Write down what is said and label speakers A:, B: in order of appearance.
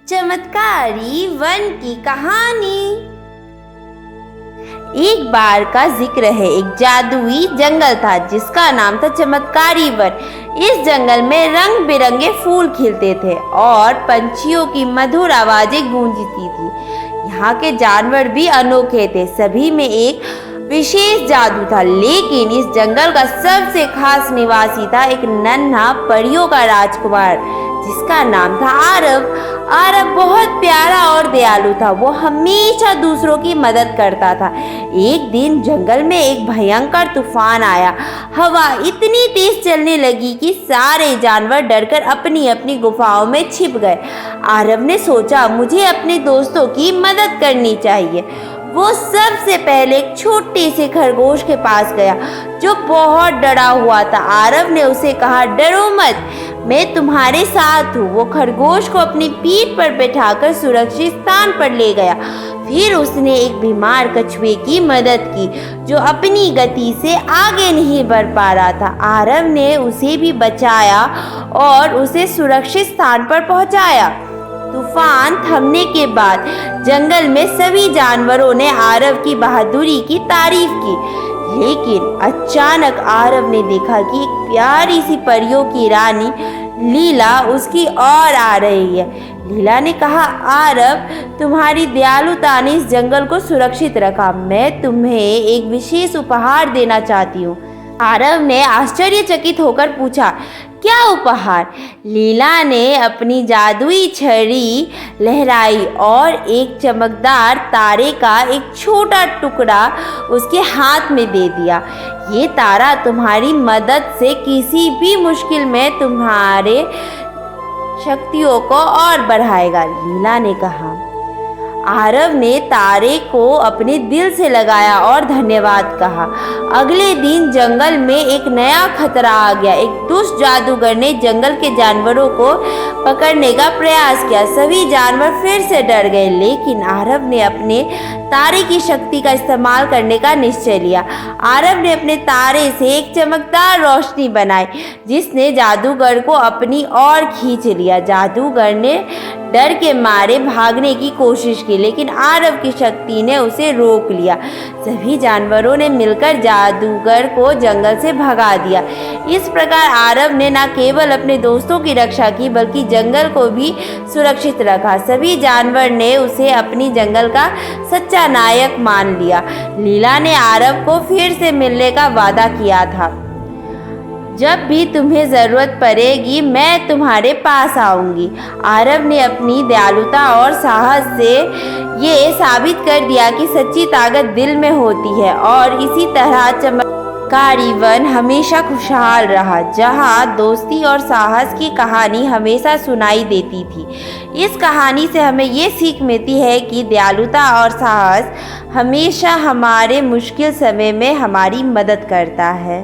A: चमत्कारी वन की कहानी। एक बार का जिक्र है। एक जादुई जंगल था जिसका नाम था चमत्कारी वन। इस जंगल में रंग बिरंगे फूल खिलते थे और पंछियों की मधुर आवाजें गूंजती थी। यहाँ के जानवर भी अनोखे थे। सभी में एक विशेष जादू था। लेकिन इस जंगल का सबसे खास निवासी था एक नन्हा परियों का राजकुमार जिसका नाम था आरव। आरव बहुत प्यारा और दयालु था। वो हमेशा दूसरों की मदद करता था। एक दिन जंगल में एक भयंकर तूफान आया। हवा इतनी तेज चलने लगी कि सारे जानवर डरकर अपनी अपनी गुफाओं में छिप गए। आरव ने सोचा मुझे अपने दोस्तों की मदद करनी चाहिए। वो सबसे पहले एक छोटे से खरगोश के पास गया जो बहुत डरा हुआ था। आरव ने उसे कहा, डरो मत, मैं तुम्हारे साथ हूँ। वो खरगोश को अपनी पीठ पर बैठाकर सुरक्षित स्थान पर ले गया। फिर उसने एक बीमार कछुए की मदद की जो अपनी गति से आगे नहीं बढ़ पा रहा था। आरव ने उसे भी बचाया और उसे सुरक्षित स्थान पर पहुंचाया। तूफान थमने के बाद जंगल में सभी जानवरों ने आरव की बहादुरी की तारीफ की। लेकिन अचानक आरव ने देखा कि एक प्यारी सी परियों की रानी लीला उसकी ओर आ रही है। लीला ने कहा, आरव, तुम्हारी दयालुता ने इस जंगल को सुरक्षित रखा। मैं तुम्हें एक विशेष उपहार देना चाहती हूँ। आरव ने आश्चर्यचकित होकर पूछा, क्या उपहार? लीला ने अपनी जादुई छड़ी लहराई और एक चमकदार तारे का एक छोटा टुकड़ा उसके हाथ में दे दिया। ये तारा तुम्हारी मदद से किसी भी मुश्किल में तुम्हारे शक्तियों को और बढ़ाएगा। लीला ने कहा। आरव ने तारे को अपने दिल से लगाया और धन्यवाद कहा। अगले दिन जंगल में एक नया खतरा आ गया। एक दुष्ट जादूगर ने जंगल के जानवरों को पकड़ने का प्रयास किया। सभी जानवर फिर से डर गए। लेकिन आरव ने अपने तारे की शक्ति का इस्तेमाल करने का निश्चय लिया। आरव ने अपने तारे से एक चमकदार रोशनी बनाई जिसने जादूगर को अपनी ओर खींच लिया। जादूगर ने डर के मारे भागने की कोशिश की लेकिन आरव की शक्ति ने उसे रोक लिया। सभी जानवरों ने मिलकर जादूगर को जंगल से भगा दिया। इस प्रकार आरव ने न केवल अपने दोस्तों की रक्षा की बल्कि जंगल को भी सुरक्षित रखा। सभी जानवर ने उसे अपनी जंगल का सच्चा नायक मान लिया। लीला ने आरव को फिर से मिलने का वादा किया था। जब भी तुम्हें ज़रूरत पड़ेगी मैं तुम्हारे पास आऊँगी। आरव ने अपनी दयालुता और साहस से ये साबित कर दिया कि सच्ची ताकत दिल में होती है और इसी तरह चमत्कारी वन हमेशा खुशहाल रहा जहाँ दोस्ती और साहस की कहानी हमेशा सुनाई देती थी। इस कहानी से हमें ये सीख मिलती है कि दयालुता और साहस हमेशा हमारे मुश्किल समय में हमारी मदद करता है।